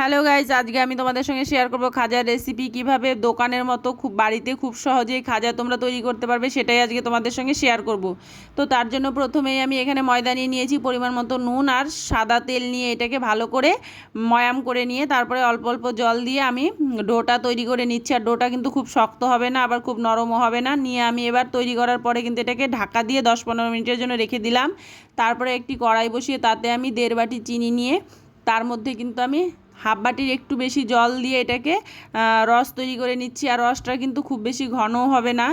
Hello guys, আজকে আমি তোমাদের সঙ্গে শেয়ার করব খাজার রেসিপি। কিভাবে দোকানের মতো খুব বাড়িতে খুব সহজেই খাজা তোমরা তৈরি করতে পারবে, সেটাই আজকে তোমাদের সঙ্গে শেয়ার করব। তো তার জন্য প্রথমেই আমি এখানে ময়দা নিয়ে নিয়েছি, পরিমাণ মতো নুন আর সাদা তেল নিয়ে এটাকে ভালো করে ময়াম করে নিয়ে তারপরে অল্প অল্প জল দিয়ে আমি ডোটা তৈরি করে নিচ্ছি। আর ডোটা কিন্তু খুব শক্ত হবে না, আবার খুব নরমও হবে না। নিয়ে আমি এবার তৈরি করার পরে কিন্তু এটাকে ঢাকা দিয়ে 10-15 মিনিটের জন্য রেখে দিলাম। তারপরে একটি কড়াই বসিয়ে তাতে আমি 1.5 বাটি চিনি নিয়ে তার মধ্যে কিন্তু আমি হাফ বাটির একটু বেশি জল দিয়ে এটাকে রস তৈরি করে নিচ্ছি। আর রসটা কিন্তু খুব বেশি ঘনও হবে না,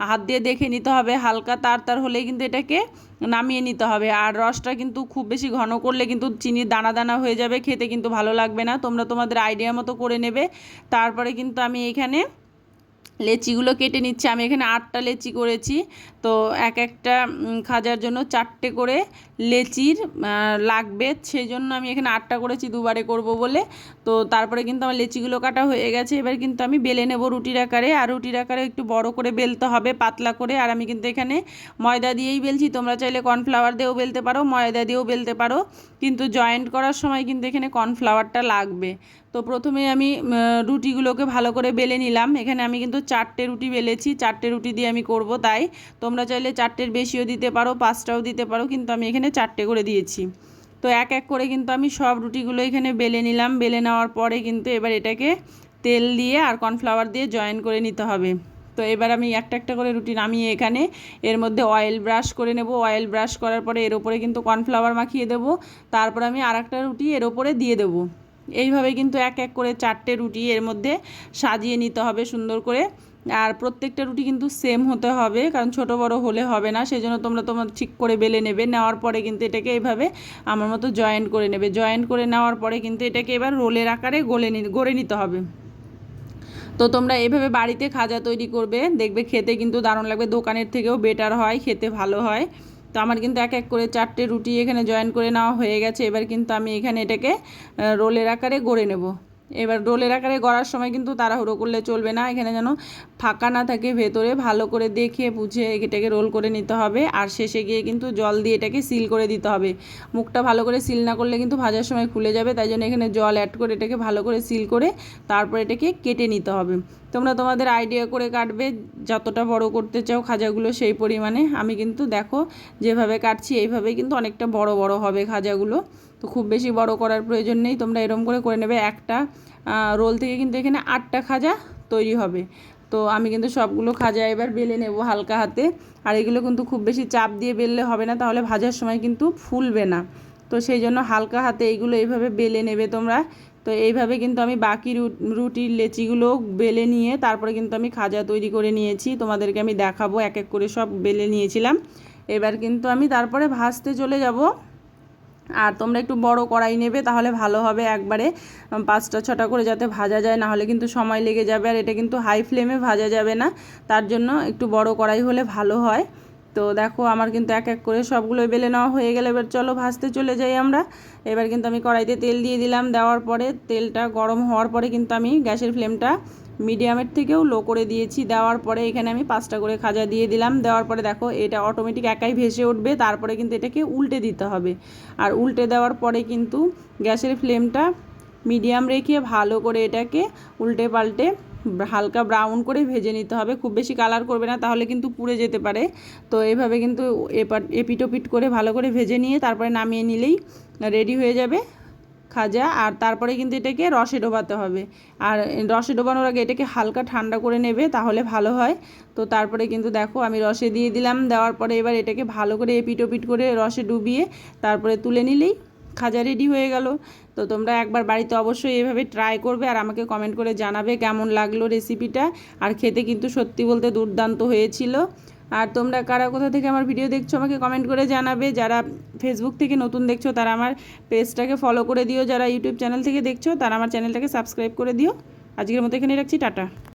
হাত দিয়ে দেখে নিতে হবে, হালকা তার হলেই কিন্তু এটাকে নামিয়ে নিতে হবে। আর রসটা কিন্তু খুব বেশি ঘন করলে কিন্তু চিনির দানা দানা হয়ে যাবে, খেতে কিন্তু ভালো লাগবে না। তোমরা তোমাদের আইডিয়া মতো করে নেবে। তারপরে কিন্তু আমি এখানে লেচিগুলো কেটে নিচ্ছি। আমি এখানে 8টা লেচি করেছি, তো এক একটা খাজার জন্য 4টে করে লেচির লাগবে, সেই জন্য আমি এখানে 8টা করেছি, দুবারে করব বলে। তো তারপরে কিন্তু আমার লেচিগুলো কাটা হয়ে গেছে। এবার কিন্তু আমি বেলে নেব রুটির আকারে। আর রুটির আকারে একটু বড় করে বেলতে হবে, পাতলা করে। আর আমি কিন্তু এখানে ময়দা দিয়েই বেলছি, তোমরা চাইলে কর্নফ্লাওয়ার দিয়েও বেলতে পারো, ময়দা দিয়েও বেলতে পারো, কিন্তু জয়েন্ট করার সময় কিন্তু এখানে কর্নফ্লাওয়ারটা লাগবে। তো প্রথমে আমি রুটিগুলোকে ভালো করে বেলে নিলাম। এখানে আমি কিন্তু 4টে রুটি বেলেছি, 4টে রুটি দিয়ে আমি করব, তাই তোমরা চাইলে 4টের বেশিও দিতে পারো, 5টাও দিতে পারো, কিন্তু আমি এখানে 4টে করে দিয়েছি। তো এক এক করে কিন্তু আমি সব রুটিগুলো এখানে বেলে নিলাম। বেলে নেওয়ার পরে কিন্তু এবার এটাকে তেল দিয়ে আর কর্নফ্লাওয়ার দিয়ে জয়েন করে নিতে হবে। তো এবার আমি একটা একটা করে রুটি নামিয়ে এখানে এর মধ্যে অয়েল ব্রাশ করে নেব। অয়েল ব্রাশ করার পরে এর ওপরে কিন্তু কর্নফ্লাওয়ার মাখিয়ে দেবো। তারপর আমি আর একটা রুটি এর ওপরে দিয়ে দেবো। এইভাবে কিন্তু এক এক করে 4টে রুটি এর মধ্যে সাজিয়ে নিতে হবে সুন্দর করে। আর প্রত্যেকটা রুটি কিন্তু সেম হতে হবে, কারণ ছোট বড় হলে হবে না, সেই জন্য তোমরা ঠিক করে বেলে নেবে। নেওয়ার পরে কিন্তু এটাকে এইভাবে আমার মতো জয়েন্ট করে নেবে। জয়েন্ট করে নেওয়ার পরে কিন্তু এটাকে এবার রোলের আকারে গড়ে নিতে হবে। তো তোমরা এভাবে বাড়িতে খাজা তৈরি করবে, দেখবে খেতে কিন্তু দারুণ লাগবে, দোকানের থেকেও বেটার হয়, খেতে ভালো হয়। তো আমার কিন্তু এক এক করে 4টে রুটি এখানে জয়েন করে নেওয়া হয়ে গেছে। এবার কিন্তু আমি এখানে এটাকে রোলের আকারে গড়ে নেব। এবার রোলের আকারে গড়ার সময় কিন্তু তাড়াহুড়ো করলে চলবে না, এখানে যেন ফাঁকা না থাকে ভেতরে, ভালো করে দেখে বুঝে এটাকে রোল করে নিতে হবে। আর শেষে গিয়ে কিন্তু জল দিয়ে এটাকে সিল করে দিতে হবে। মুখটা ভালো করে সিল না করলে কিন্তু ভাজার সময় খুলে যাবে, তাই জন্য এখানে জল অ্যাড করে এটাকে ভালো করে সিল করে তারপর এটাকে কেটে নিতে হবে। তোমরা তোমাদের আইডিয়া করে কাটবে, যতটা বড় করতে চাও খাজাগুলো সেই পরিমাণে। আমি কিন্তু দেখো যেভাবে কাটছি এইভাবেই কিন্তু অনেকটা বড় বড় হবে খাজাগুলো। তো খুব বেশি বড় করার প্রয়োজন নেই, তোমরা এরকম করে নেবে। একটা রোল থেকে কিন্তু এখানে 8টা খাজা তৈরি হবে। তো আমি কিন্তু সবগুলো খাজা এবার বেলে নেব হালকা হাতে। আর এগুলো কিন্তু খুব বেশি চাপ দিয়ে বেললে হবে না, তাহলে ভাজার সময় কিন্তু ফুলবে না। তো সেই জন্য হালকা হাতে এইগুলো এইভাবে বেলে নেবে তোমরা। তো এইভাবে কিন্তু আমি বাকি রুটির লেচিগুলো বেলে নিয়ে তারপরে কিন্তু আমি খাজা তৈরি করে নিয়েছি, তোমাদেরকে আমি দেখাবো। এক এক করে সব বেলে নিয়েছিলাম। এবার কিন্তু আমি তারপরে ভাজতে চলে যাব। আর তোমরা একটু বড় কড়াই নেবে, তাহলে ভালো হবে, একবারে 5টা-6টা করে যাতে ভাজা যায়, না হলে কিন্তু সময় লেগে যাবে। আর এটা কিন্তু হাই ফ্লেমে ভাজা যাবে না, তার জন্য একটু বড় কড়াই হলে ভালো হয়। তো দেখো আমার কিন্তু এক এক করে সবগুলো বেলে নেওয়া হয়ে গেলে এবার চলো ভাজতে চলে যাই আমরা। এবার কিন্তু আমি কড়াইতে তেল দিয়ে দিলাম। দেওয়ার পরে তেলটা গরম হওয়ার পরে কিন্তু আমি গ্যাসের ফ্লেমটা মিডিয়ামের থেকেও লো করে দিয়েছি। দেওয়ার পরে এখানে আমি 5টা করে খাজা দিয়ে দিলাম। দেওয়ার পরে দেখো এটা অটোমেটিক একাই ভেসে উঠবে। তারপরে কিন্তু এটাকে উল্টে দিতে হবে। আর উল্টে দেওয়ার পরে কিন্তু গ্যাসের ফ্লেমটা মিডিয়াম রেখে ভালো করে এটাকে উল্টে পাল্টে হালকা ব্রাউন করে ভেজে নিতে হবে। খুব বেশি কালার করবে না, তাহলে কিন্তু পুড়ে যেতে পারে। তো এইভাবে কিন্তু এপিটোপিট করে ভালো করে ভেজে নিয়ে তারপরে নামিয়ে নিলেই রেডি হয়ে যাবে খাজা। আর তারপরে কিন্তু এটাকে রসে ডোবাতে হবে। আর রসে ডোবানোর আগে এটাকে হালকা ঠান্ডা করে নেবে, তাহলে ভালো হয়। তো তারপরে কিন্তু দেখো আমি রসে দিয়ে দিলাম। দেওয়ার পরে এবার এটাকে ভালো করে এপিটোপিট করে রসে ডুবিয়ে তারপরে তুলে নিলেই খাজা রেডি হয়ে গেল। তো তোমরা একবার বাড়িতে অবশ্যই এভাবে ট্রাই করবে আর আমাকে কমেন্ট করে জানাবে কেমন লাগলো রেসিপিটা। আর খেতে কিন্তু সত্যি বলতে দুর্দান্ত হয়েছিল। আর তোমরা কারা কোথা থেকে আমার ভিডিও দেখছো আমাকে কমেন্ট করে জানাবে। যারা ফেসবুক থেকে নতুন দেখছো তারা আমার পেজটাকে ফলো করে দিও, যারা ইউটিউব চ্যানেল থেকে দেখছো তারা আমার চ্যানেলটাকে সাবস্ক্রাইব করে দিও। আজকের মতো এখানে রাখছি, টাটা।